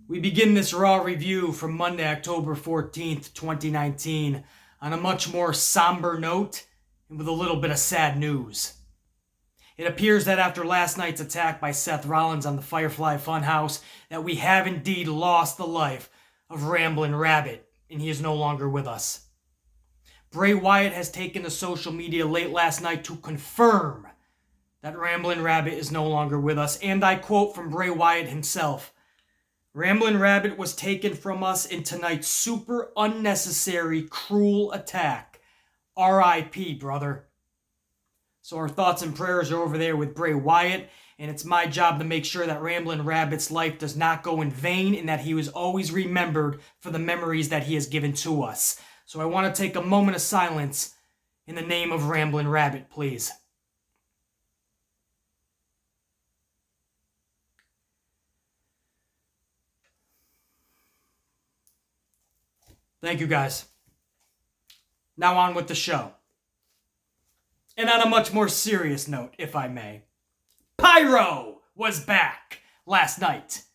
We begin this Raw review from Monday, October 14th, 2019, on a much more somber note and with a little bit of sad news. It appears that after last night's attack by Seth Rollins on the Firefly Funhouse, that we have indeed lost the life of Ramblin' Rabbit, and he is no longer with us. Bray Wyatt has taken to social media late last night to confirm that Ramblin' Rabbit is no longer with us, and I quote from Bray Wyatt himself, "Ramblin' Rabbit was taken from us in tonight's super unnecessary, cruel attack. R.I.P., brother." So our thoughts and prayers are over there with Bray Wyatt, and it's my job to make sure that Ramblin' Rabbit's life does not go in vain and that he was always remembered for the memories that he has given to us. So I want to take a moment of silence in the name of Ramblin' Rabbit, please. Thank you, guys. Now on with the show. And on a much more serious note, if I may, Pyro was back last night.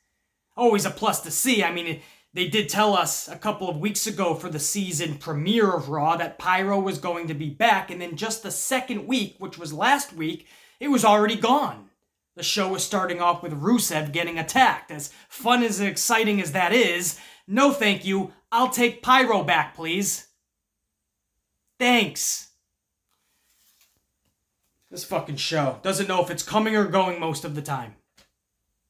Always a plus to see. I mean, they did tell us a couple of weeks ago for the season premiere of Raw that Pyro was going to be back, and then just the second week, which was last week, it was already gone. The show was starting off with Rusev getting attacked. As fun as exciting as that is, no thank you. I'll take Pyro back, please. Thanks. This fucking show doesn't know if it's coming or going most of the time.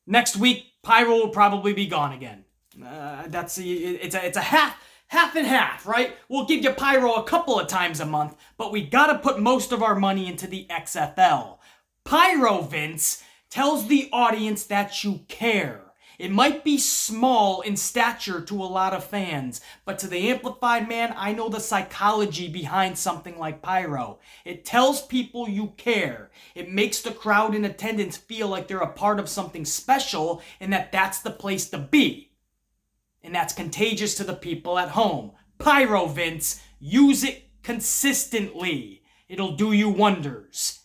Next week, Pyro will probably be gone again. It's a half and half, right? We'll give you Pyro a couple of times a month, but we gotta put most of our money into the XFL. Pyro, Vince, tells the audience that you care. It might be small in stature to a lot of fans, but to the amplified man, I know the psychology behind something like Pyro. It tells people you care. It makes the crowd in attendance feel like they're a part of something special and that that's the place to be. And that's contagious to the people at home. Pyro, Vince, use it consistently. It'll do you wonders.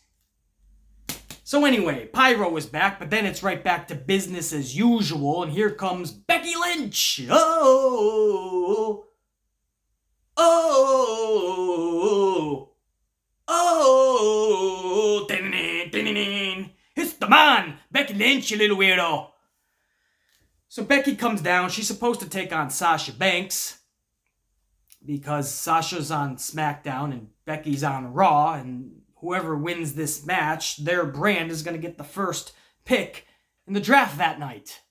So anyway, Pyro is back, but then it's right back to business as usual, and here comes Becky Lynch. Oh, it's the man, Becky Lynch, you little weirdo. So Becky comes down. She's supposed to take on Sasha Banks because Sasha's on SmackDown and Becky's on Raw, and whoever wins this match, their brand is going to get the first pick in the draft that night.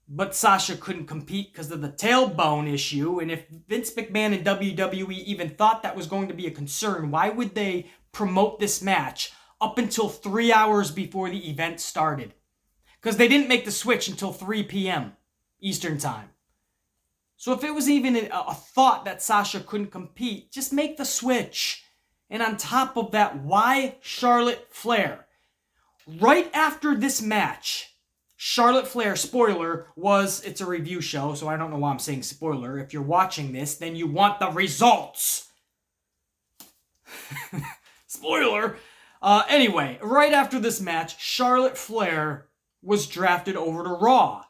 But Sasha couldn't compete because of the tailbone issue, and if Vince McMahon and WWE even thought that was going to be a concern, why would they promote this match up until 3 hours before the event started? Because they didn't make the switch until 3 p.m. Eastern Time. So if it was even a thought that Sasha couldn't compete, just make the switch. And on top of that, why Charlotte Flair? Right after this match, Charlotte Flair, spoiler, it's a review show, so I don't know why I'm saying spoiler. If you're watching this, then you want the results. Spoiler. Anyway, right after this match, Charlotte Flair was drafted over to Raw.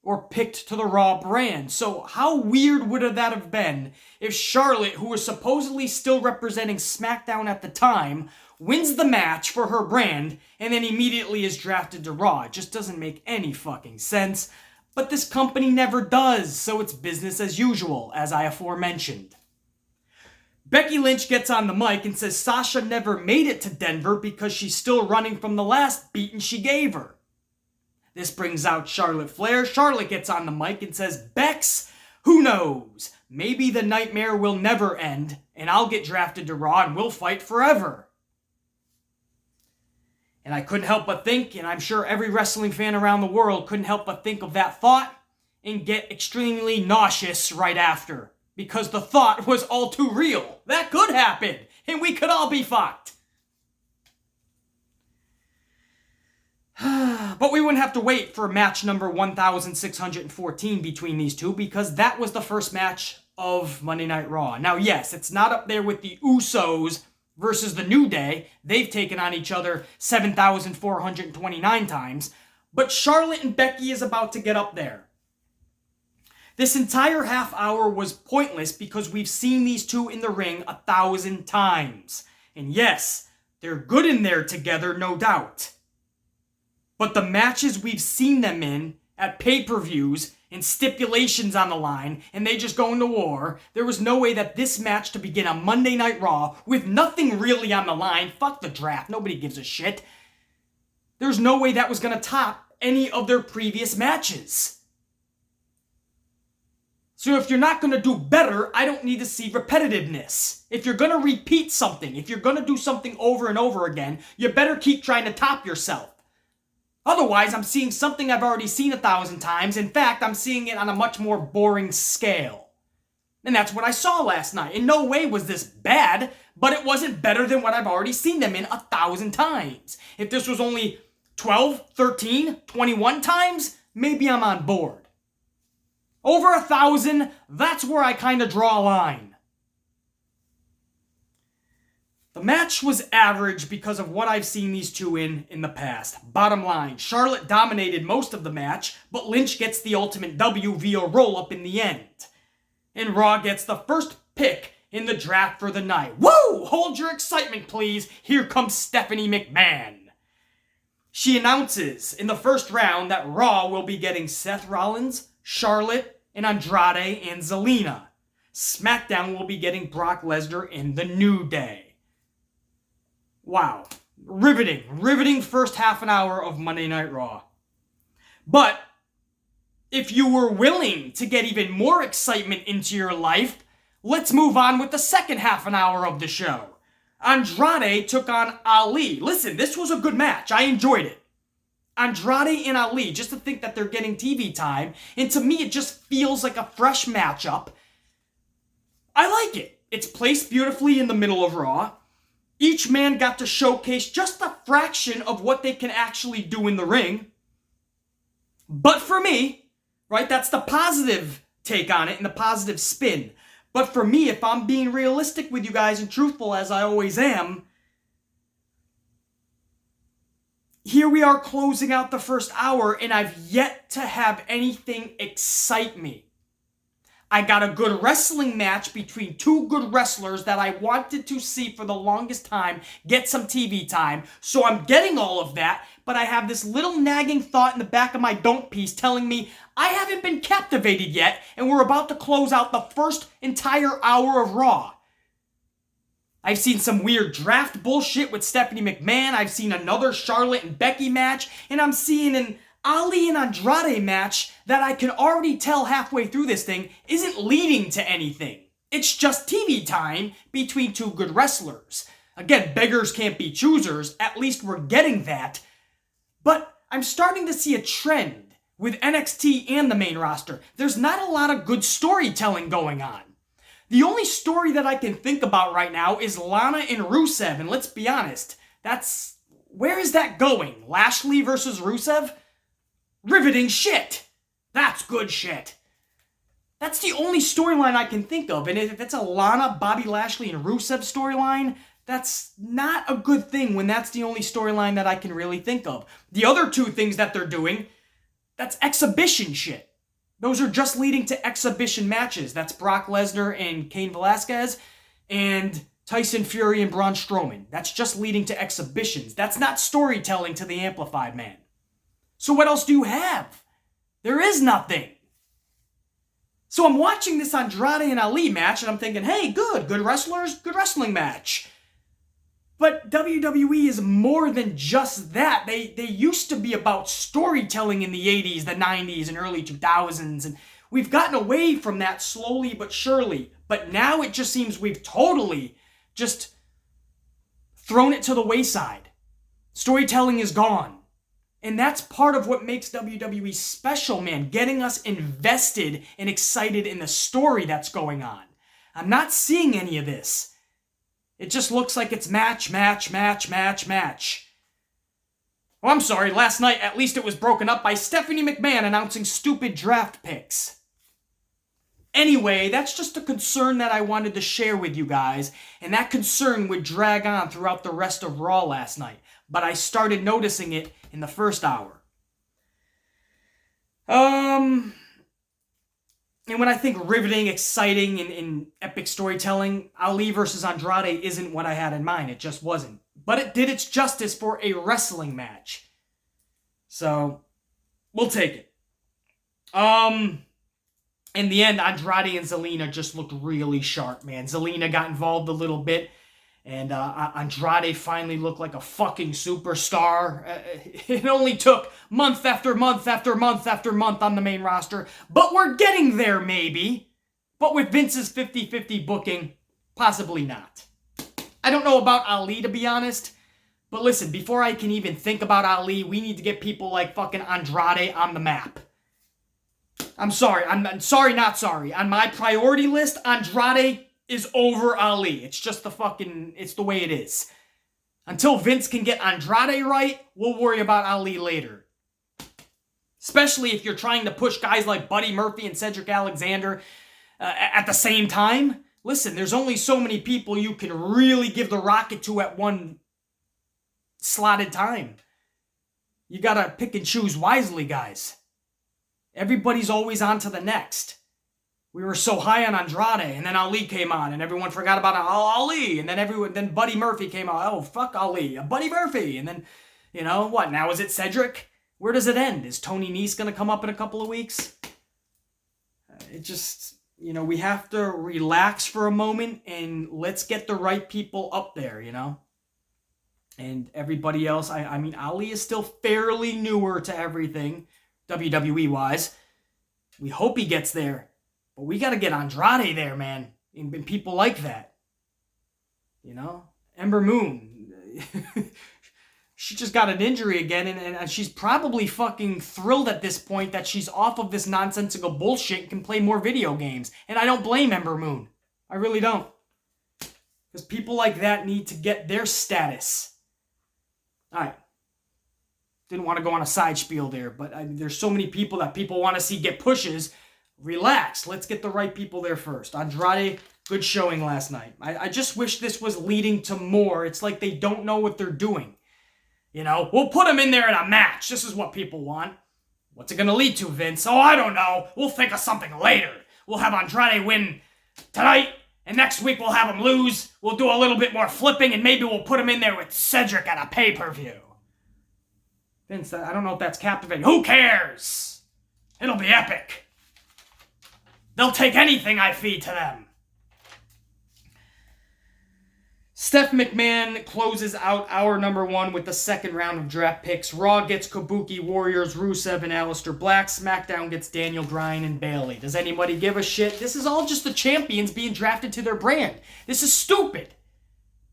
Or picked to the Raw brand. So how weird would that have been if Charlotte, who was supposedly still representing SmackDown at the time, wins the match for her brand and then immediately is drafted to Raw? It just doesn't make any fucking sense. But this company never does, so it's business as usual, as I aforementioned. Becky Lynch gets on the mic and says Sasha never made it to Denver because she's still running from the last beating she gave her. This brings out Charlotte Flair. Charlotte gets on the mic and says, Bex, who knows? Maybe the nightmare will never end, and I'll get drafted to Raw and we'll fight forever. And I couldn't help but think, and I'm sure every wrestling fan around the world couldn't help but think of that thought and get extremely nauseous right after. Because the thought was all too real. That could happen, and we could all be fucked. But we wouldn't have to wait for match number 1614 between these two because that was the first match of Monday Night Raw. Now, yes, it's not up there with the Usos versus the New Day. They've taken on each other 7,429 times. But Charlotte and Becky is about to get up there. This entire half hour was pointless because we've seen these two in the ring 1,000 times. And yes, they're good in there together, no doubt. But the matches we've seen them in at pay-per-views and stipulations on the line, and they just go into war, there was no way that this match to begin on Monday Night Raw with nothing really on the line, fuck the draft, nobody gives a shit. There's no way that was going to top any of their previous matches. So if you're not going to do better, I don't need to see repetitiveness. If you're going to repeat something, if you're going to do something over and over again, you better keep trying to top yourself. Otherwise, I'm seeing something I've already seen 1,000 times. In fact, I'm seeing it on a much more boring scale. And that's what I saw last night. In no way was this bad, but it wasn't better than what I've already seen them in 1,000 times. If this was only 12, 13, 21 times, maybe I'm on board. Over 1,000, that's where I kind of draw a line. The match was average because of what I've seen these two in the past. Bottom line, Charlotte dominated most of the match, but Lynch gets the ultimate W via roll-up in the end. And Raw gets the first pick in the draft for the night. Woo! Hold your excitement, please. Here comes Stephanie McMahon. She announces in the first round that Raw will be getting Seth Rollins, Charlotte, and Andrade and Zelina. SmackDown will be getting Brock Lesnar and The New Day. Wow. Riveting first half an hour of Monday Night Raw. But if you were willing to get even more excitement into your life, let's move on with the second half an hour of the show. Andrade took on Ali. Listen, this was a good match. I enjoyed it. Andrade and Ali, just to think that they're getting TV time, and to me it just feels like a fresh matchup. I like it. It's placed beautifully in the middle of Raw. Each man got to showcase just a fraction of what they can actually do in the ring. But for me, right, that's the positive take on it and the positive spin. But for me, if I'm being realistic with you guys and truthful as I always am, here we are closing out the first hour and I've yet to have anything excite me. I got a good wrestling match between two good wrestlers that I wanted to see for the longest time, get some TV time. So I'm getting all of that, but I have this little nagging thought in the back of my don't piece telling me I haven't been captivated yet, and we're about to close out the first entire hour of Raw. I've seen some weird draft bullshit with Stephanie McMahon. I've seen another Charlotte and Becky match, and I'm seeing an Ali and Andrade match that I can already tell halfway through this thing isn't leading to anything. It's just TV time between two good wrestlers. Again, beggars can't be choosers. At least we're getting that. But I'm starting to see a trend with NXT and the main roster. There's not a lot of good storytelling going on. The only story that I can think about right now is Lana and Rusev, and let's be honest, where is that going? Lashley versus Rusev? Riveting shit. That's good shit. That's the only storyline I can think of, and if it's a Lana, Bobby Lashley, and Rusev storyline, that's not a good thing when that's the only storyline that I can really think of. The other two things that they're doing, that's exhibition shit. Those are just leading to exhibition matches. That's Brock Lesnar and Cain Velasquez and Tyson Fury and Braun Strowman. That's just leading to exhibitions. That's not storytelling to the amplified man. So what else do you have? There is nothing. So I'm watching this Andrade and Ali match and I'm thinking, hey, good wrestlers, good wrestling match. But WWE is more than just that. They used to be about storytelling in the 80s, the 90s, and early 2000s. And we've gotten away from that slowly but surely. But now it just seems we've totally just thrown it to the wayside. Storytelling is gone. And that's part of what makes WWE special, man. Getting us invested and excited in the story that's going on. I'm not seeing any of this. It just looks like it's match. Oh, I'm sorry, last night at least it was broken up by Stephanie McMahon announcing stupid draft picks. Anyway, that's just a concern that I wanted to share with you guys, and that concern would drag on throughout the rest of Raw last night, but I started noticing it in the first hour. And when I think riveting, exciting, and epic storytelling, Ali versus Andrade isn't what I had in mind. It just wasn't. But it did its justice for a wrestling match. So, we'll take it. In the end, Andrade and Zelina just looked really sharp, man. Zelina got involved a little bit, and Andrade finally looked like a fucking superstar. It only took month after month after month after month on the main roster, but we're getting there, maybe. But with Vince's 50-50 booking, possibly not. I don't know about Ali, to be honest, but listen, before I can even think about Ali, we need to get people like fucking Andrade on the map. I'm sorry, not sorry. On my priority list, Andrade is over Ali. It's just it's the way it is. Until Vince can get Andrade right, we'll worry about Ali later. Especially if you're trying to push guys like Buddy Murphy and Cedric Alexander at the same time. Listen, there's only so many people you can really give the rocket to at one slotted time. You gotta pick and choose wisely, guys. Everybody's always on to the next. We were so high on Andrade, and then Ali came on, and everyone forgot about Ali, and then Buddy Murphy came on. Oh, fuck Ali, Buddy Murphy, and then, what, now is it Cedric? Where does it end? Is Tony Nese going to come up in a couple of weeks? It just, we have to relax for a moment, and let's get the right people up there, And everybody else, I mean, Ali is still fairly newer to everything, WWE-wise. We hope he gets there. But we got to get Andrade there, man. And people like that. Ember Moon. She just got an injury again. And she's probably fucking thrilled at this point that she's off of this nonsensical bullshit and can play more video games. And I don't blame Ember Moon. I really don't. Because people like that need to get their status. Alright. Didn't want to go on a side spiel there. But there's so many people that people want to see get pushes. Relax. Let's get the right people there first. Andrade, good showing last night. I just wish this was leading to more. It's like they don't know what they're doing. We'll put him in there in a match. This is what people want. What's it going to lead to, Vince? Oh, I don't know. We'll think of something later. We'll have Andrade win tonight, and next week we'll have him lose. We'll do a little bit more flipping, and maybe we'll put him in there with Cedric at a pay-per-view. Vince, I don't know if that's captivating. Who cares? It'll be epic. They'll take anything I feed to them. Steph McMahon closes out our number one with the second round of draft picks. Raw gets Kabuki Warriors, Rusev, and Aleister Black. SmackDown gets Daniel Bryan and Bayley. Does anybody give a shit? This is all just the champions being drafted to their brand. This is stupid.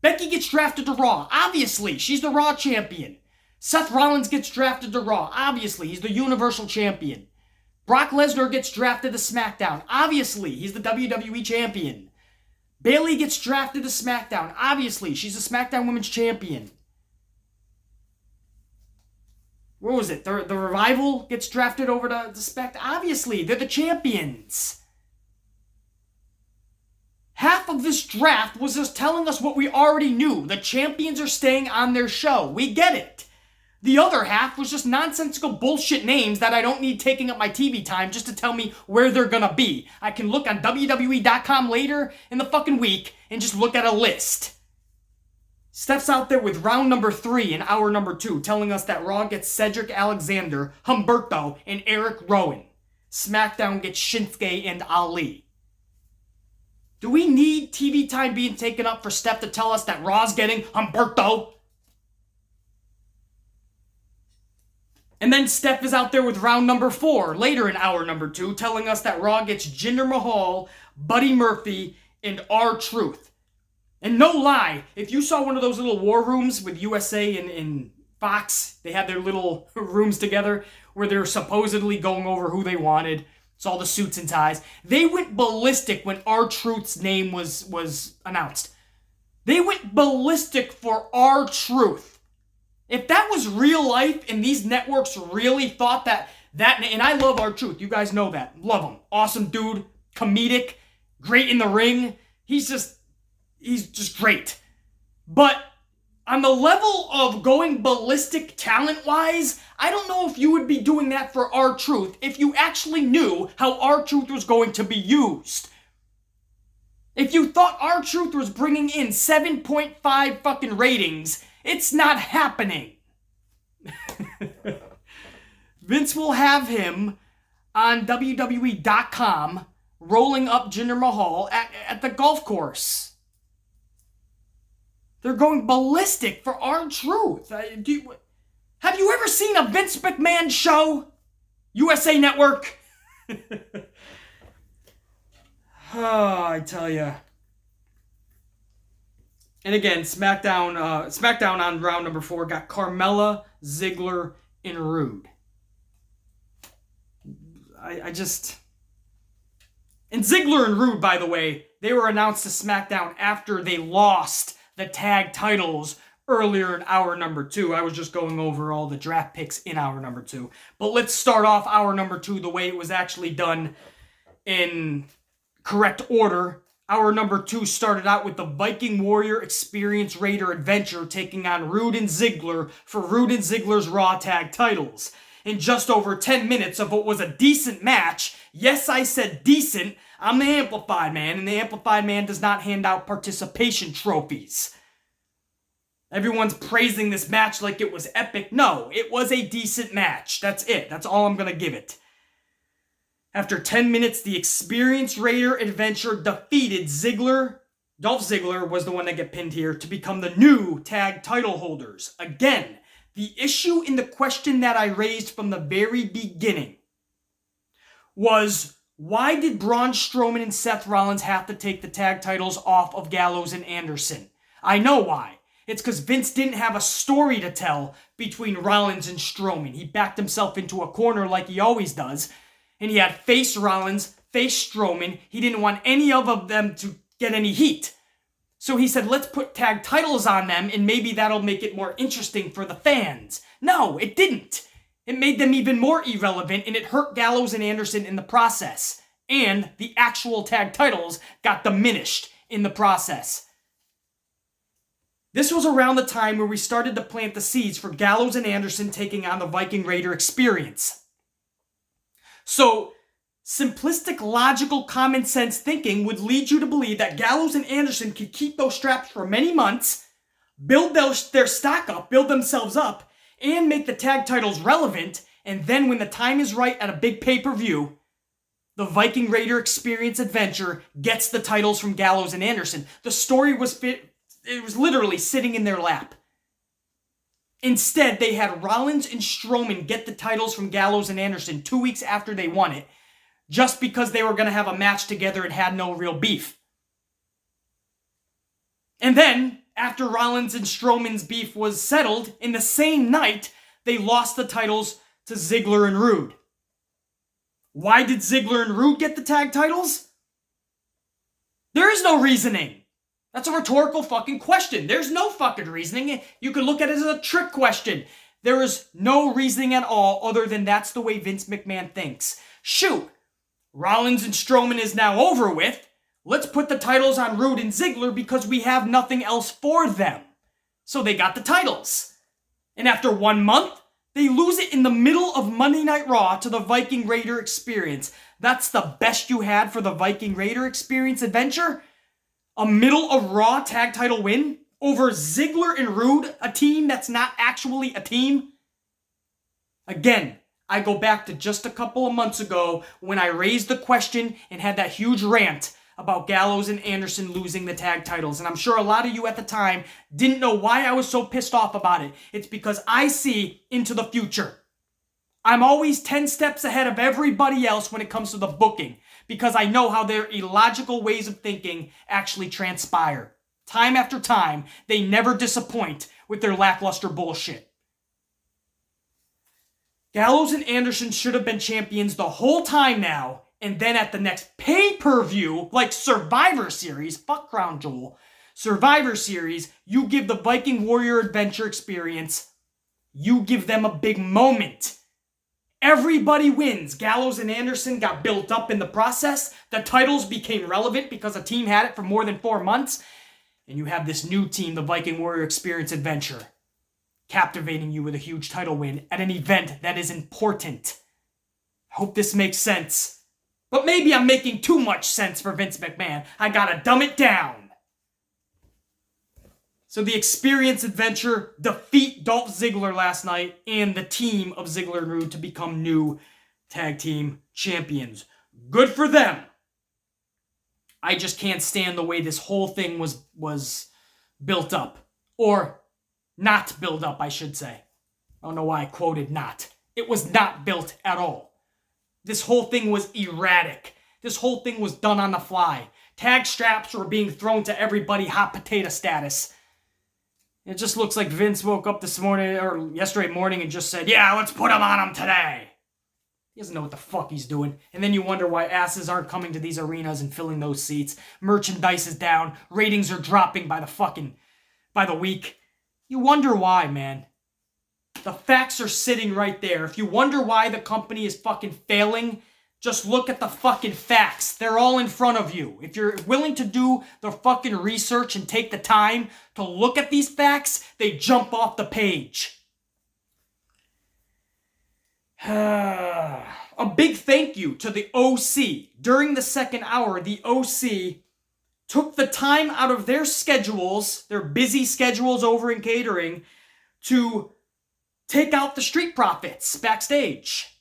Becky gets drafted to Raw. Obviously, she's the Raw champion. Seth Rollins gets drafted to Raw. Obviously, he's the Universal Champion. Brock Lesnar gets drafted to SmackDown. Obviously, he's the WWE Champion. Bayley gets drafted to SmackDown. Obviously, she's a SmackDown Women's Champion. What was it? The Revival gets drafted over to SmackDown. Obviously, they're the champions. Half of this draft was just telling us what we already knew. The champions are staying on their show. We get it. The other half was just nonsensical bullshit names that I don't need taking up my TV time just to tell me where they're gonna be. I can look on WWE.com later in the fucking week and just look at a list. Steph's out there with round number 3 and hour number 2, telling us that Raw gets Cedric Alexander, Humberto, and Eric Rowan. SmackDown gets Shinsuke and Ali. Do we need TV time being taken up for Steph to tell us that Raw's getting Humberto? And then Steph is out there with round number 4, later in hour number 2, telling us that Raw gets Jinder Mahal, Buddy Murphy, and R-Truth. And no lie, if you saw one of those little war rooms with USA and Fox, they had their little rooms together where they're supposedly going over who they wanted. It's all the suits and ties. They went ballistic when R-Truth's name was announced. They went ballistic for R-Truth. If that was real life and these networks really thought that, and I love R-Truth, you guys know that. Love him. Awesome dude, comedic, great in the ring. He's just great. But on the level of going ballistic talent-wise, I don't know if you would be doing that for R-Truth if you actually knew how R-Truth was going to be used. If you thought R-Truth was bringing in 7.5 fucking ratings, it's not happening. Vince will have him on WWE.com rolling up Jinder Mahal at the golf course. They're going ballistic for R-Truth. Have you ever seen a Vince McMahon show? USA Network? Oh, I tell ya. And again, SmackDown on round number 4 got Carmella, Ziggler, and Rude. And Ziggler and Rude, by the way, they were announced to SmackDown after they lost the tag titles earlier in hour number 2. I was just going over all the draft picks in hour number 2. But let's start off hour number 2 the way it was actually done in correct order. Hour number 2 started out with the Viking Warrior Experience Raider Adventure taking on Rude and Ziggler for Rude and Ziggler's Raw Tag titles. In just over 10 minutes of what was a decent match, yes, I said decent, I'm the Amplified Man, and the Amplified Man does not hand out participation trophies. Everyone's praising this match like it was epic. No, it was a decent match. That's it. That's all I'm going to give it. After 10 minutes, the Experience Raider Adventure defeated Ziggler. Dolph Ziggler was the one that got pinned here to become the new tag title holders. Again, the issue in the question that I raised from the very beginning was, why did Braun Strowman and Seth Rollins have to take the tag titles off of Gallows and Anderson? I know why. It's because Vince didn't have a story to tell between Rollins and Strowman. He backed himself into a corner like he always does. And he had face Rollins, face Strowman. He didn't want any of them to get any heat. So he said, let's put tag titles on them and maybe that'll make it more interesting for the fans. No, it didn't. It made them even more irrelevant and it hurt Gallows and Anderson in the process. And the actual tag titles got diminished in the process. This was around the time where we started to plant the seeds for Gallows and Anderson taking on the Viking Raider Experience. So, simplistic, logical, common sense thinking would lead you to believe that Gallows and Anderson could keep those straps for many months, build their stock up, build themselves up, and make the tag titles relevant, and then when the time is right at a big pay-per-view, the Viking Raider Experience Adventure gets the titles from Gallows and Anderson. The story was literally sitting in their lap. Instead, they had Rollins and Strowman get the titles from Gallows and Anderson 2 weeks after they won it, just because they were going to have a match together and had no real beef. And then, after Rollins and Strowman's beef was settled, in the same night, they lost the titles to Ziggler and Rude. Why did Ziggler and Rude get the tag titles? There is no reasoning. That's a rhetorical fucking question. There's no fucking reasoning. You could look at it as a trick question. There is no reasoning at all other than that's the way Vince McMahon thinks. Shoot, Rollins and Strowman is now over with. Let's put the titles on Rude and Ziggler because we have nothing else for them. So they got the titles. And after 1 month, they lose it in the middle of Monday Night Raw to the Viking Raider Experience. That's the best you had for the Viking Raider Experience Adventure? A middle of Raw tag title win over Ziggler and Rude, a team that's not actually a team? Again, I go back to just a couple of months ago when I raised the question and had that huge rant about Gallows and Anderson losing the tag titles. And I'm sure a lot of you at the time didn't know why I was so pissed off about it. It's because I see into the future. I'm always 10 steps ahead of everybody else when it comes to the booking, because I know how their illogical ways of thinking actually transpire. Time after time, they never disappoint with their lackluster bullshit. Gallows and Anderson should have been champions the whole time now, and then at the next pay-per-view, like Survivor Series, fuck Crown Jewel, Survivor Series, you give the Viking Warrior Adventure Experience, you give them a big moment. Everybody wins. Gallows and Anderson got built up in the process. The titles became relevant because a team had it for more than 4 months. And you have this new team, the Viking Warrior Experience Adventure, captivating you with a huge title win at an event that is important. I hope this makes sense. But maybe I'm making too much sense for Vince McMahon. I gotta dumb it down. So the Experience Adventure defeat Dolph Ziggler last night and the team of Ziggler and Rude to become new tag team champions. Good for them. I just can't stand the way this whole thing was built up. Or not built up, I should say. I don't know why I quoted not. It was not built at all. This whole thing was erratic. This whole thing was done on the fly. Tag straps were being thrown to everybody, hot potato status. It just looks like Vince woke up this morning, or yesterday morning, and just said, yeah, let's put him on him today. He doesn't know what the fuck he's doing. And then you wonder why asses aren't coming to these arenas and filling those seats. Merchandise is down. Ratings are dropping by the week. You wonder why, man. The facts are sitting right there. If you wonder why the company is fucking failing, just look at the fucking facts. They're all in front of you. If you're willing to do the fucking research and take the time to look at these facts, they jump off the page. A big thank you to the OC. During the second hour, the OC took the time out of their schedules, their busy schedules over in catering, to take out the Street Profits backstage.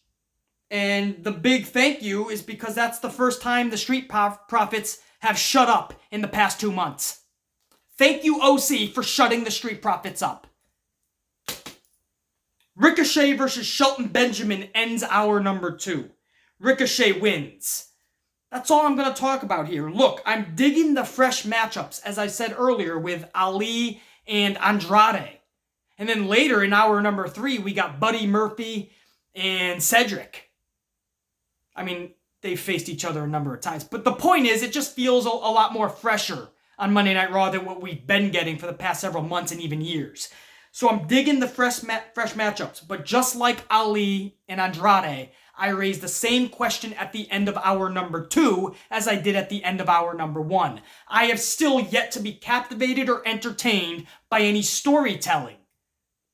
And the big thank you is because that's the first time the Street Profits have shut up in the past 2 months. Thank you, OC, for shutting the Street Profits up. Ricochet versus Shelton Benjamin ends hour number 2. Ricochet wins. That's all I'm going to talk about here. Look, I'm digging the fresh matchups, as I said earlier, with Ali and Andrade. And then later in hour number 3, we got Buddy Murphy and Cedric. I mean, they've faced each other a number of times. But the point is, it just feels a lot more fresher on Monday Night Raw than what we've been getting for the past several months and even years. So I'm digging the fresh matchups. But just like Ali and Andrade, I raised the same question at the end of hour number 2 as I did at the end of hour number 1. I have still yet to be captivated or entertained by any storytelling.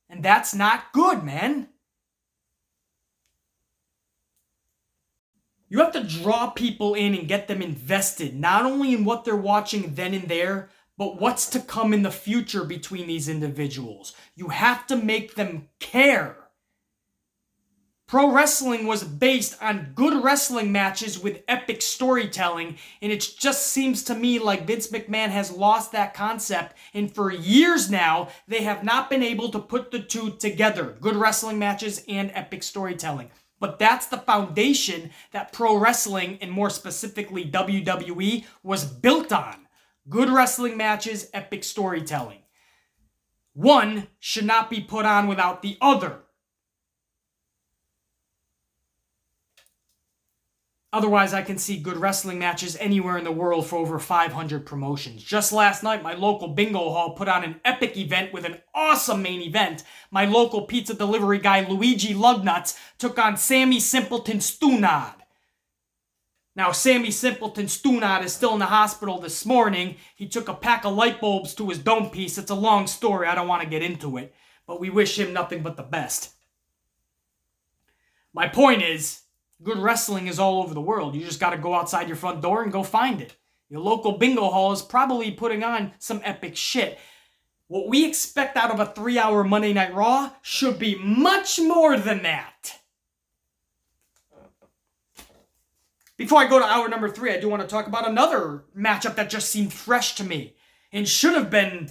And that's not good, man. You have to draw people in and get them invested, not only in what they're watching then and there, but what's to come in the future between these individuals. You have to make them care. Pro wrestling was based on good wrestling matches with epic storytelling, and it just seems to me like Vince McMahon has lost that concept, and for years now, they have not been able to put the two together, good wrestling matches and epic storytelling. But that's the foundation that pro wrestling, and more specifically WWE, was built on. Good wrestling matches, epic storytelling. One should not be put on without the other. Otherwise, I can see good wrestling matches anywhere in the world for over 500 promotions. Just last night, my local bingo hall put on an epic event with an awesome main event. My local pizza delivery guy, Luigi Lugnuts, took on Sammy Simpleton Stunad. Now, Sammy Simpleton Stunad is still in the hospital this morning. He took a pack of light bulbs to his dome piece. It's a long story. I don't want to get into it. But we wish him nothing but the best. My point is, good wrestling is all over the world. You just got to go outside your front door and go find it. Your local bingo hall is probably putting on some epic shit. What we expect out of a 3-hour Monday Night Raw should be much more than that. Before I go to hour number 3, I do want to talk about another matchup that just seemed fresh to me and should have been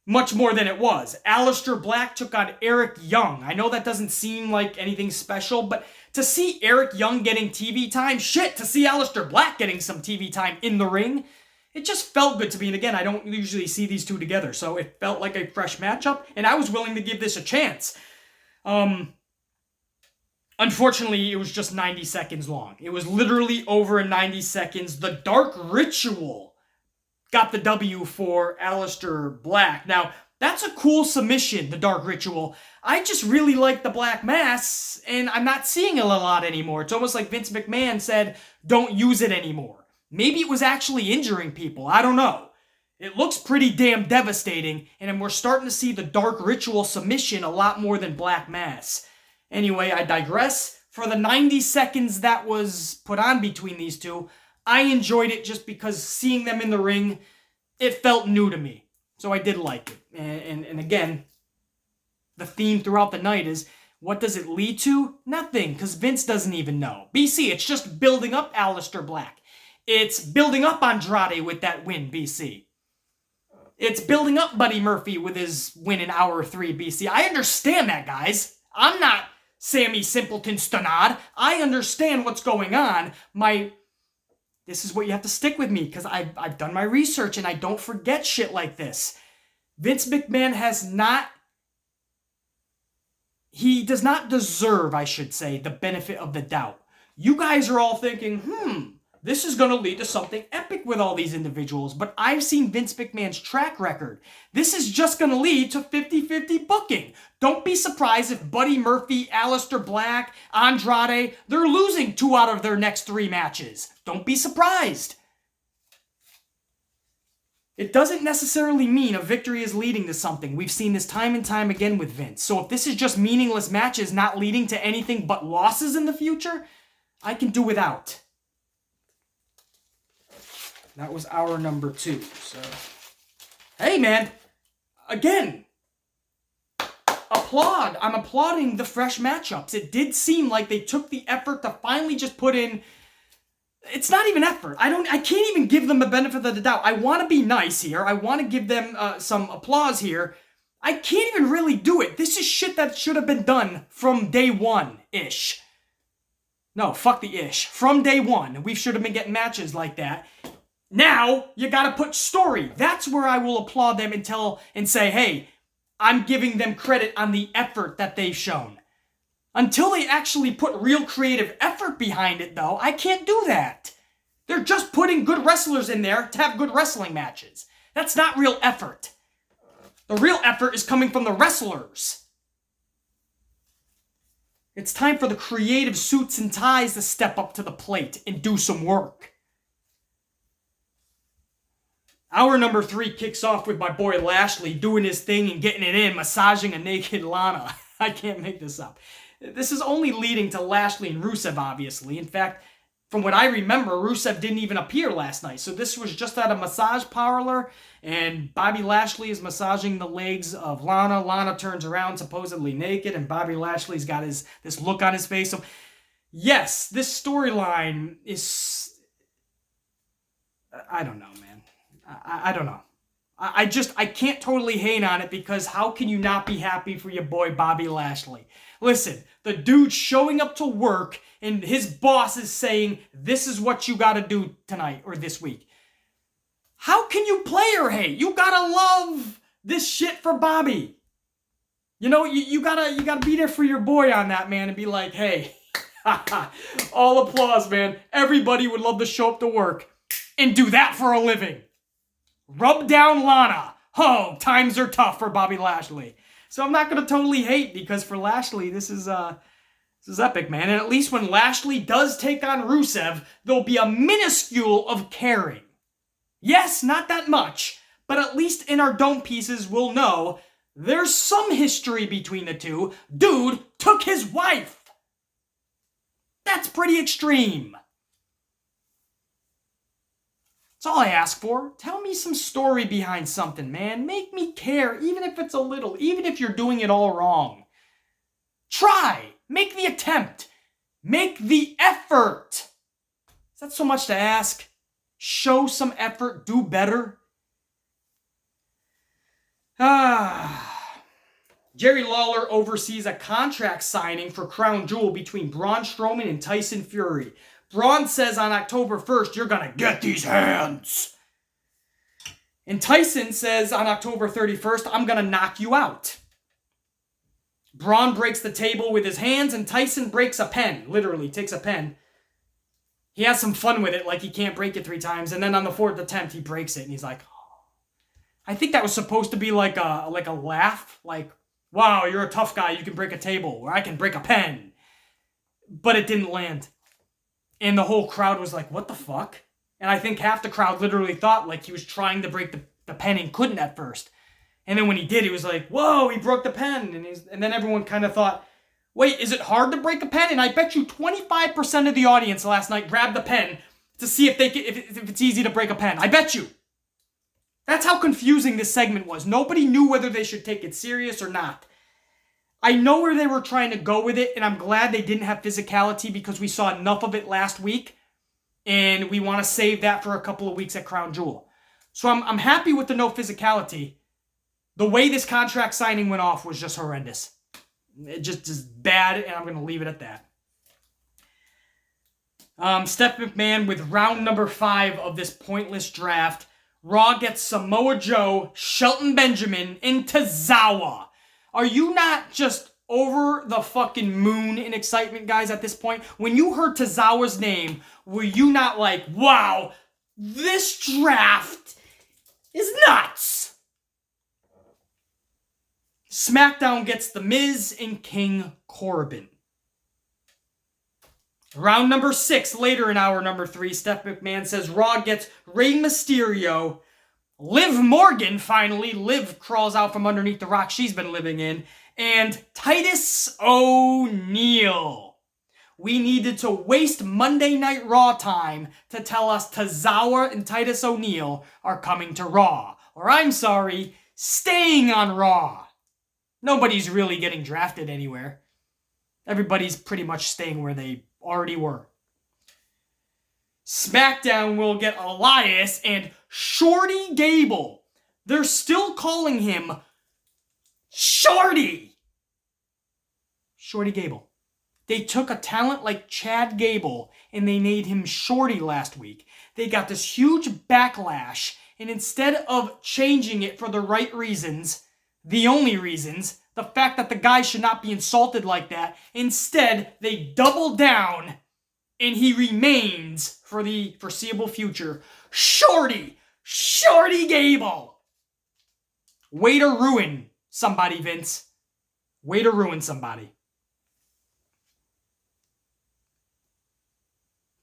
much more than it was. Aleister Black took on Eric Young. I know that doesn't seem like anything special, but to see Eric Young getting TV time, shit, to see Aleister Black getting some TV time in the ring, it just felt good to me. And again, I don't usually see these two together, so it felt like a fresh matchup, and I was willing to give this a chance. Unfortunately, it was just 90 seconds long. It was literally over in 90 seconds. The Dark Ritual got the W for Aleister Black. Now, that's a cool submission, the Dark Ritual. I just really like the Black Mass, and I'm not seeing it a lot anymore. It's almost like Vince McMahon said, don't use it anymore. Maybe it was actually injuring people. I don't know. It looks pretty damn devastating, and we're starting to see the Dark Ritual submission a lot more than Black Mass. Anyway, I digress. For the 90 seconds that was put on between these two, I enjoyed it just because seeing them in the ring, it felt new to me. So I did like it. And again, the theme throughout the night is, what does it lead to? Nothing, because Vince doesn't even know. BC, it's just building up Aleister Black. It's building up Andrade with that win, BC. It's building up Buddy Murphy with his win in Hour 3, BC. I understand that, guys. I'm not Sammy Simpleton Stonad. I understand what's going on. This is what you have to stick with me, because I've done my research and I don't forget shit like this. Vince McMahon he does not deserve, I should say, the benefit of the doubt. You guys are all thinking, this is going to lead to something epic with all these individuals, but I've seen Vince McMahon's track record. This is just going to lead to 50-50 booking. Don't be surprised if Buddy Murphy, Aleister Black, Andrade, they're losing 2 out of their next 3 matches. Don't be surprised. It doesn't necessarily mean a victory is leading to something. We've seen this time and time again with Vince. So if this is just meaningless matches not leading to anything but losses in the future, I can do without. That was hour number 2. So, hey man, again, applaud. I'm applauding the fresh matchups. It did seem like they took the effort to finally just put in. It's not even effort. I can't even give them the benefit of the doubt. I want to be nice here. I want to give them some applause here. I can't even really do it. This is shit that should have been done from day 1-ish. No, fuck the ish. From day 1, we should have been getting matches like that. Now, you gotta put story. That's where I will applaud them and say, hey, I'm giving them credit on the effort that they've shown. Until they actually put real creative effort behind it, though, I can't do that. They're just putting good wrestlers in there to have good wrestling matches. That's not real effort. The real effort is coming from the wrestlers. It's time for the creative suits and ties to step up to the plate and do some work. Hour number 3 kicks off with my boy Lashley doing his thing and getting it in, massaging a naked Lana. I can't make this up. This is only leading to Lashley and Rusev, obviously. In fact, from what I remember, Rusev didn't even appear last night. So this was just at a massage parlor, and Bobby Lashley is massaging the legs of Lana. Lana turns around, supposedly naked, and Bobby Lashley's got this look on his face. So, yes, this storyline is... I don't know, man. I don't know. I can't totally hate on it, because how can you not be happy for your boy Bobby Lashley? Listen, the dude's showing up to work and his boss is saying, this is what you gotta do tonight or this week. How can you player hate? You gotta love this shit for Bobby. You know, you gotta be there for your boy on that, man, and be like, hey, all applause, man. Everybody would love to show up to work and do that for a living. Rub down Lana. Oh, times are tough for Bobby Lashley. So I'm not going to totally hate, because for Lashley, this is epic, man. And at least when Lashley does take on Rusev, there'll be a minuscule of caring. Yes, not that much, but at least in our dome pieces, we'll know there's some history between the two. Dude took his wife. That's pretty extreme. That's all I ask for. Tell me some story behind something, man. Make me care, even if it's a little, even if you're doing it all wrong. Try. Make the attempt. Make the effort. Is that so much to ask? Show some effort. Do better. Jerry Lawler oversees a contract signing for Crown Jewel between Braun Strowman and Tyson Fury. Braun says on October 1st, you're going to get these hands. And Tyson says on October 31st, I'm going to knock you out. Braun breaks the table with his hands, and Tyson breaks a pen. Literally, takes a pen. He has some fun with it, like he can't break it 3 times. And then on the 4th attempt, he breaks it, and he's like, oh. I think that was supposed to be like a laugh. Like, wow, you're a tough guy. You can break a table, or I can break a pen. But it didn't land. And the whole crowd was like, what the fuck? And I think half the crowd literally thought like he was trying to break the the pen and couldn't at first. And then when he did, he was like, whoa, he broke the pen. And then everyone kind of thought, wait, is it hard to break a pen? And I bet you 25% of the audience last night grabbed the pen to see if it's easy to break a pen. I bet you. That's how confusing this segment was. Nobody knew whether they should take it serious or not. I know where they were trying to go with it, and I'm glad they didn't have physicality because we saw enough of it last week, and we want to save that for a couple of weeks at Crown Jewel. So I'm happy with the no physicality. The way this contract signing went off was just horrendous. It just is bad, and I'm going to leave it at that. Steph McMahon with round number 5 of this pointless draft. Raw gets Samoa Joe, Shelton Benjamin, and Tozawa. Are you not just over the fucking moon in excitement, guys, at this point? When you heard Tozawa's name, were you not like, wow, this draft is nuts? SmackDown gets The Miz and King Corbin. Round number 6, later in hour number 3, Steph McMahon says Raw gets Rey Mysterio. Liv Morgan, finally. Liv crawls out from underneath the rock she's been living in. And Titus O'Neil. We needed to waste Monday Night Raw time to tell us Tozawa and Titus O'Neil are coming to Raw. Or I'm sorry, staying on Raw. Nobody's really getting drafted anywhere. Everybody's pretty much staying where they already were. SmackDown will get Elias and Shorty Gable. They're still calling him Shorty. Shorty Gable. They took a talent like Chad Gable and they made him Shorty last week. They got this huge backlash, and instead of changing it for the right reasons, the only reasons, the fact that the guy should not be insulted like that, instead they double down and he remains for the foreseeable future Shorty Gable. Way to ruin somebody, Vince. Way to ruin somebody.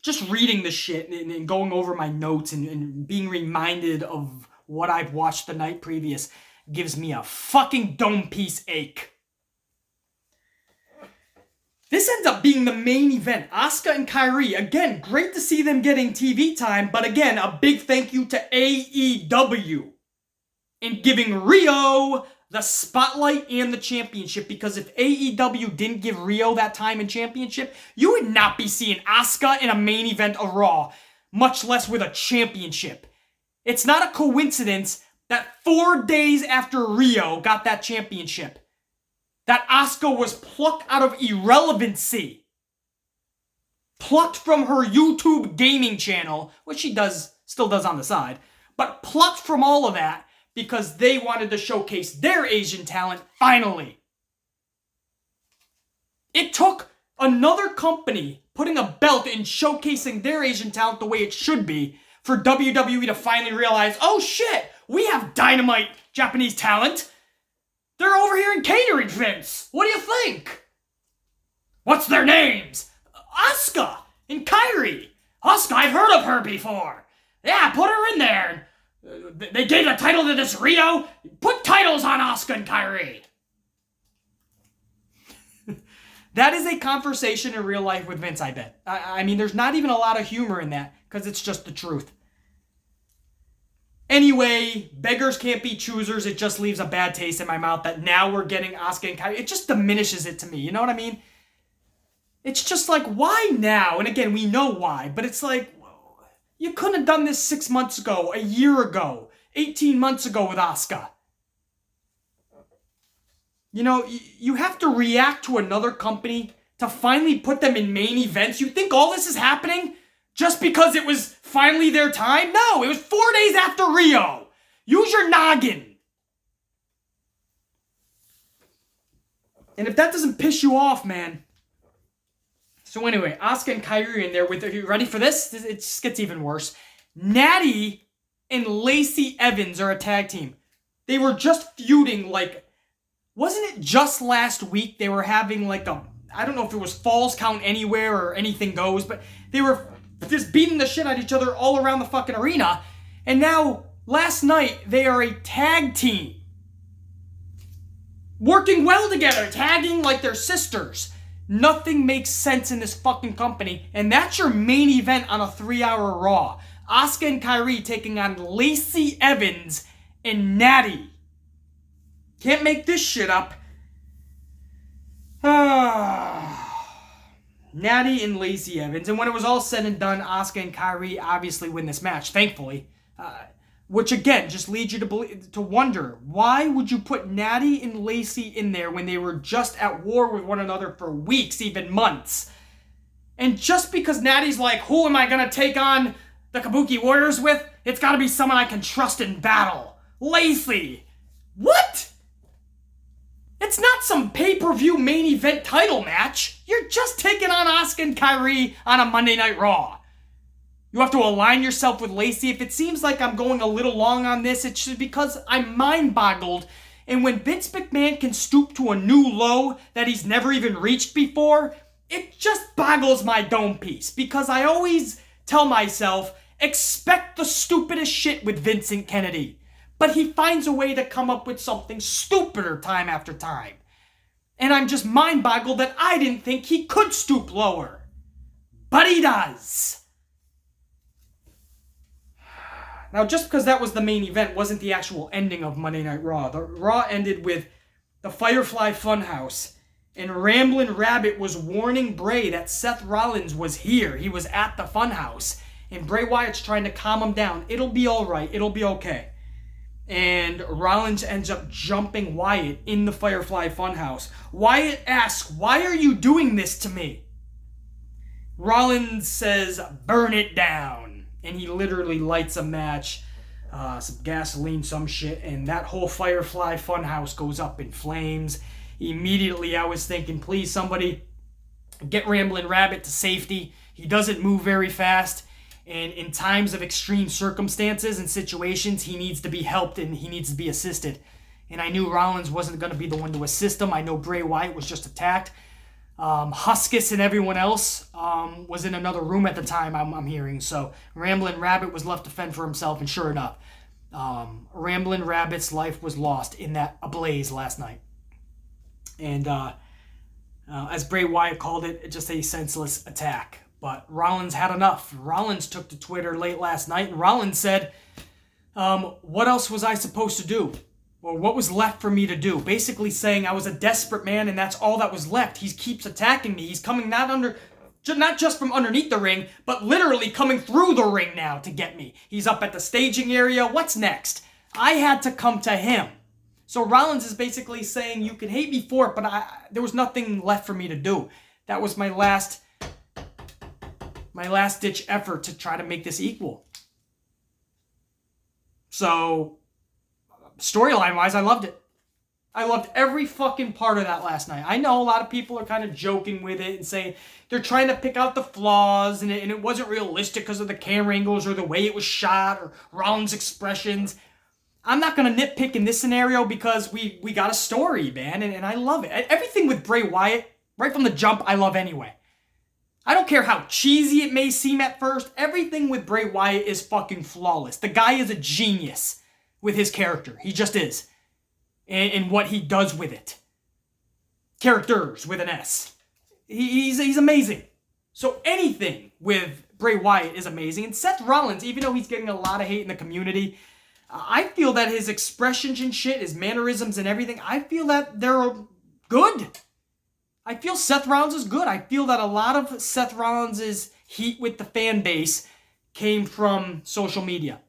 Just reading this shit and going over my notes and being reminded of what I've watched the night previous gives me a fucking dome piece ache. This ends up being the main event. Asuka and Kairi. Again, great to see them getting TV time, but again, a big thank you to AEW in giving Rio the spotlight and the championship, because if AEW didn't give Rio that time and championship, you would not be seeing Asuka in a main event of Raw, much less with a championship. It's not a coincidence that 4 days after Rio got that championship, that Asuka was plucked out of irrelevancy. Plucked from her YouTube gaming channel, which she still does on the side, but plucked from all of that because they wanted to showcase their Asian talent finally. It took another company putting a belt and showcasing their Asian talent the way it should be for WWE to finally realize, oh shit, we have dynamite Japanese talent. They're over here in catering, Vince. What do you think? What's their names? Asuka and Kairi. Asuka, I've heard of her before. Yeah, put her in there. They gave a title to this Rio. Put titles on Asuka and Kairi. That is a conversation in real life with Vince, I bet. I mean, there's not even a lot of humor in that because it's just the truth. Anyway, beggars can't be choosers. It just leaves a bad taste in my mouth that now we're getting Asuka and Kairi. It just diminishes it to me. You know what I mean? It's just like, why now? And again, we know why, but it's like, you couldn't have done this 6 months ago, a year ago, 18 months ago with Asuka. You know, you have to react to another company to finally put them in main events. You think all this is happening just because it was finally their time? No, it was 4 days after Rio. Use your noggin. And if that doesn't piss you off, man. So anyway, Asuka and Kairi in there with, are you ready for this? It just gets even worse. Natty and Lacey Evans are a tag team. They were just feuding like, wasn't it just last week they were having like I don't know if it was Falls Count Anywhere or Anything Goes, but they were just beating the shit out of each other all around the fucking arena. And now Last night, they are a tag team. Working well together, tagging like they're sisters. Nothing makes sense in this fucking company, and that's your main event on a 3-hour Raw. Asuka and Kairi taking on Lacey Evans and Natty. Can't make this shit up. Natty and Lacey Evans. And when it was all said and done, Asuka and Kairi obviously win this match, thankfully. Which again, just leads you to wonder, why would you put Natty and Lacey in there when they were just at war with one another for weeks, even months? And just because Natty's like, who am I going to take on the Kabuki Warriors with? It's got to be someone I can trust in battle. Lacey. What? It's not some pay-per-view main event title match. You're just taking on Asuka and Kairi on a Monday Night Raw. You have to align yourself with Lacey. If it seems like I'm going a little long on this, it's just because I'm mind-boggled. And when Vince McMahon can stoop to a new low that he's never even reached before, it just boggles my dome piece. Because I always tell myself, expect the stupidest shit with Vincent Kennedy. But he finds a way to come up with something stupider time after time. And I'm just mind-boggled that I didn't think he could stoop lower. But he does. Now, just because that was the main event wasn't the actual ending of Monday Night Raw. The Raw ended with the Firefly Funhouse, and Ramblin' Rabbit was warning Bray that Seth Rollins was here. He was at the Funhouse, and Bray Wyatt's trying to calm him down. It'll be all right. It'll be okay. And Rollins ends up jumping Wyatt in the Firefly Funhouse. Wyatt asks, "Why are you doing this to me?" Rollins says, "Burn it down." And he literally lights a match, some gasoline, some shit, and that whole Firefly Funhouse goes up in flames. Immediately, I was thinking, please, somebody get Ramblin' Rabbit to safety. He doesn't move very fast, and in times of extreme circumstances and situations, he needs to be helped and he needs to be assisted. And I knew Rollins wasn't going to be the one to assist him. I know Bray Wyatt was just attacked. Huskus and everyone else was in another room at the time, I'm hearing. So Ramblin' Rabbit was left to fend for himself, and sure enough, Ramblin' Rabbit's life was lost in that ablaze last night. And as Bray Wyatt called it, just a senseless attack. But Rollins had enough. Rollins took to Twitter late last night, and Rollins said, what else was I supposed to do? Or what was left for me to do? Basically saying I was a desperate man and that's all that was left. He keeps attacking me. He's coming not just from underneath the ring, but literally coming through the ring now to get me. He's up at the staging area. What's next? I had to come to him. So Rollins is basically saying you can hate me for it, but there was nothing left for me to do. That was my last ditch effort to try to make this equal. So storyline-wise, I loved it. I loved every fucking part of that last night. I know a lot of people are kind of joking with it and saying they're trying to pick out the flaws and it wasn't realistic because of the camera angles or the way it was shot or Rollins' expressions. I'm not going to nitpick in this scenario because we got a story, man, and I love it. Everything with Bray Wyatt, right from the jump, I love anyway. I don't care how cheesy it may seem at first. Everything with Bray Wyatt is fucking flawless. The guy is a genius with his character. He just is. And what he does with it. Characters with an S. He's amazing. So anything with Bray Wyatt is amazing. And Seth Rollins, even though he's getting a lot of hate in the community, I feel that his expressions and shit, his mannerisms and everything, I feel that they're good. I feel Seth Rollins is good. I feel that a lot of Seth Rollins' heat with the fan base came from social media.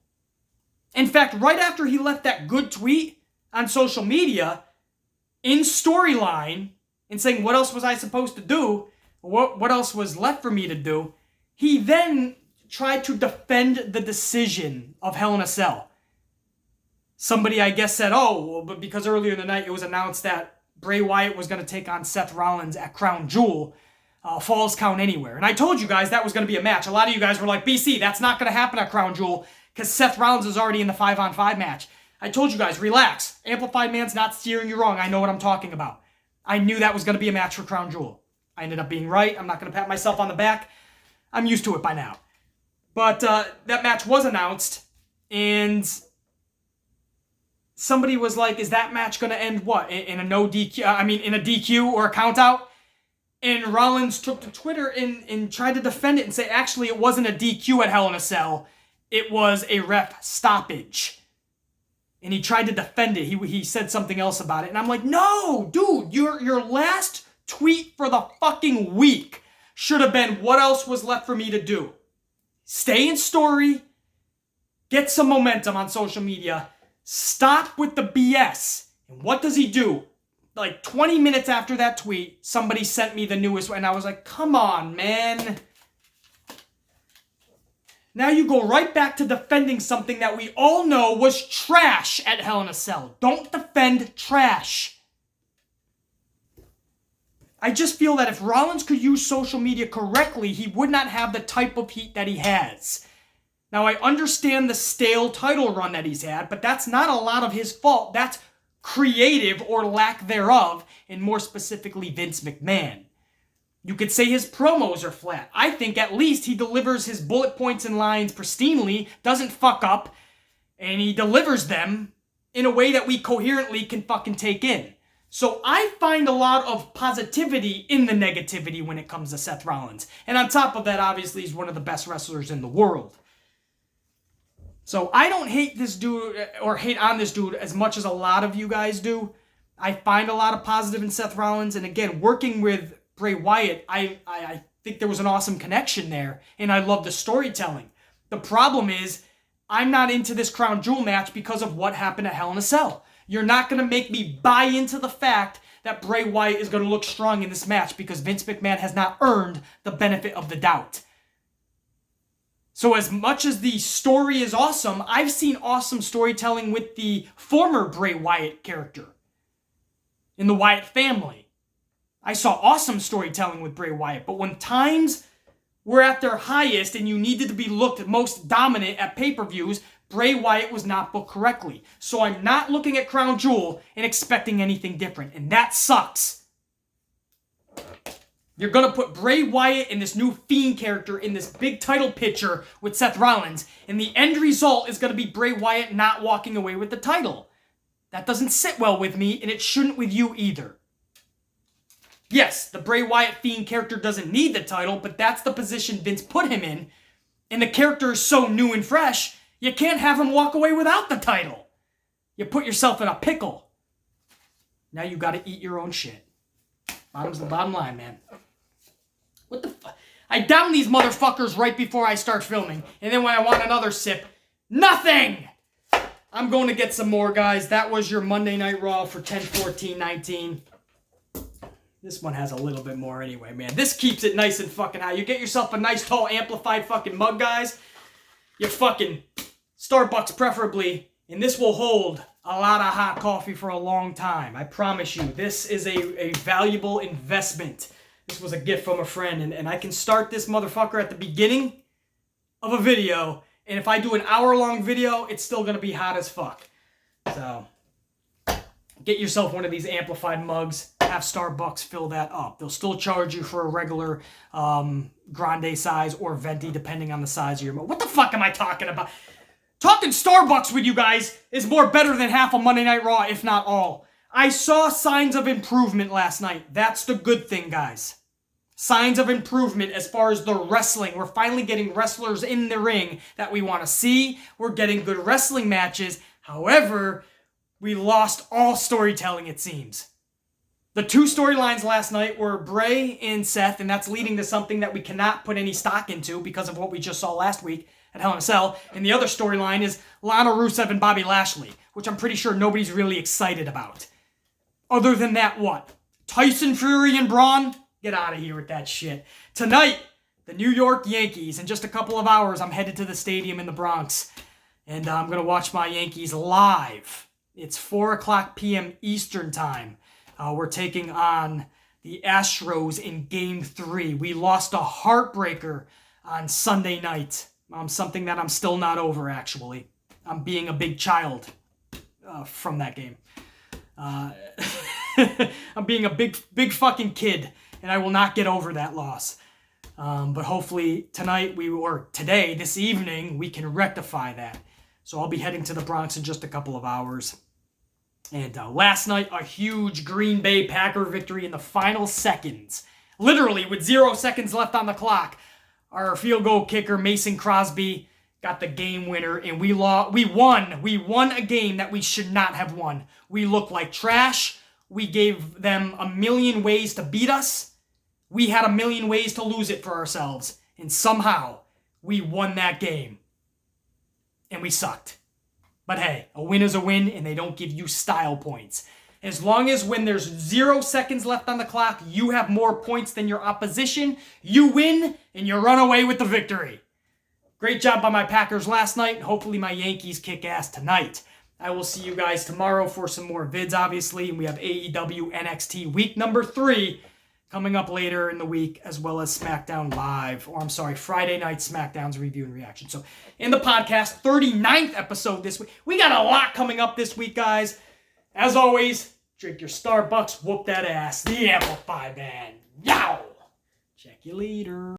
In fact, right after he left that good tweet on social media, in storyline, and saying what else was I supposed to do, what else was left for me to do, he then tried to defend the decision of Hell in a Cell. Somebody, I guess, said, but because earlier in the night it was announced that Bray Wyatt was going to take on Seth Rollins at Crown Jewel, Falls Count Anywhere. And I told you guys that was going to be a match. A lot of you guys were like, BC, that's not going to happen at Crown Jewel because Seth Rollins is already in the 5-on-5 match. I told you guys, relax. Amplified Man's not steering you wrong. I know what I'm talking about. I knew that was going to be a match for Crown Jewel. I ended up being right. I'm not going to pat myself on the back. I'm used to it by now. But that match was announced, and somebody was like, is that match going to end what? In a no DQ, in a DQ or a count out? And Rollins took to Twitter and tried to defend it and say, actually, it wasn't a DQ at Hell in a Cell. It was a ref stoppage. And he tried to defend it. He said something else about it. And I'm like, no, dude, your last tweet for the fucking week should have been, what else was left for me to do? Stay in story. Get some momentum on social media. Stop with the BS. And what does he do? Like 20 minutes after that tweet, somebody sent me the newest one. And I was like, come on, man. Now you go right back to defending something that we all know was trash at Hell in a Cell. Don't defend trash. I just feel that if Rollins could use social media correctly, he would not have the type of heat that he has. Now, I understand the stale title run that he's had, but that's not a lot of his fault. That's creative or lack thereof, and more specifically, Vince McMahon. You could say his promos are flat. I think at least he delivers his bullet points and lines pristinely, doesn't fuck up, and he delivers them in a way that we coherently can fucking take in. So I find a lot of positivity in the negativity when it comes to Seth Rollins. And on top of that, obviously, he's one of the best wrestlers in the world. So I don't hate this dude or hate on this dude as much as a lot of you guys do. I find a lot of positive in Seth Rollins. And again, working with Bray Wyatt, I think there was an awesome connection there. And I love the storytelling. The problem is, I'm not into this Crown Jewel match because of what happened at Hell in a Cell. You're not going to make me buy into the fact that Bray Wyatt is going to look strong in this match because Vince McMahon has not earned the benefit of the doubt. So as much as the story is awesome, I've seen awesome storytelling with the former Bray Wyatt character in the Wyatt family. I saw awesome storytelling with Bray Wyatt, but when times were at their highest and you needed to be looked most dominant at pay-per-views, Bray Wyatt was not booked correctly. So I'm not looking at Crown Jewel and expecting anything different, and that sucks. You're going to put Bray Wyatt and this new Fiend character in this big title picture with Seth Rollins, and the end result is going to be Bray Wyatt not walking away with the title. That doesn't sit well with me, and it shouldn't with you either. Yes, the Bray Wyatt Fiend character doesn't need the title, but that's the position Vince put him in, and the character is so new and fresh, you can't have him walk away without the title. You put yourself in a pickle. Now you got to eat your own shit. Bottom's the bottom line, man. What the fuck? I down these motherfuckers right before I start filming. And then when I want another sip, nothing! I'm going to get some more, guys. That was your Monday Night Raw for 10/14/19. This one has a little bit more anyway, man. This keeps it nice and fucking high. You get yourself a nice, tall, amplified fucking mug, guys. You fucking Starbucks preferably. And this will hold a lot of hot coffee for a long time. I promise you. This is a valuable investment. This was a gift from a friend. And I can start this motherfucker at the beginning of a video. And if I do an hour-long video, it's still going to be hot as fuck. So, get yourself one of these amplified mugs. Have Starbucks fill that up. They'll still charge you for a regular grande size or venti, depending on the size of your mug. What the fuck am I talking about? Talking Starbucks with you guys is more better than half of Monday Night Raw, if not all. I saw signs of improvement last night. That's the good thing, guys. Signs of improvement as far as the wrestling. We're finally getting wrestlers in the ring that we want to see. We're getting good wrestling matches. However, we lost all storytelling, it seems. The two storylines last night were Bray and Seth, and that's leading to something that we cannot put any stock into because of what we just saw last week at Hell in a Cell. And the other storyline is Lana Rusev and Bobby Lashley, which I'm pretty sure nobody's really excited about. Other than that, what? Tyson Fury and Braun? Get out of here with that shit. Tonight, the New York Yankees. In just a couple of hours, I'm headed to the stadium in the Bronx. And I'm going to watch my Yankees live. It's 4 o'clock p.m. Eastern time. We're taking on the Astros in Game 3. We lost a heartbreaker on Sunday night. Something that I'm still not over, actually. I'm being a big child from that game. I'm being a big fucking kid, and I will not get over that loss. But hopefully tonight, this evening, we can rectify that. So I'll be heading to the Bronx in just a couple of hours. And last night, a huge Green Bay Packer victory in the final seconds. Literally, with 0 seconds left on the clock. Our field goal kicker, Mason Crosby, got the game winner, and we won. We won a game that we should not have won. We looked like trash. We gave them a million ways to beat us. We had a million ways to lose it for ourselves. And somehow, we won that game. And we sucked. But hey, a win is a win, and they don't give you style points. As long as when there's 0 seconds left on the clock, you have more points than your opposition, you win, and you run away with the victory. Great job by my Packers last night. Hopefully my Yankees kick ass tonight. I will see you guys tomorrow for some more vids, obviously. And we have AEW NXT week number 3 coming up later in the week, as well as SmackDown Live, Friday night SmackDown's review and reaction. So in the podcast, 39th episode this week. We got a lot coming up this week, guys. As always, drink your Starbucks, whoop that ass. The Amplify Band. Yow! Check you later.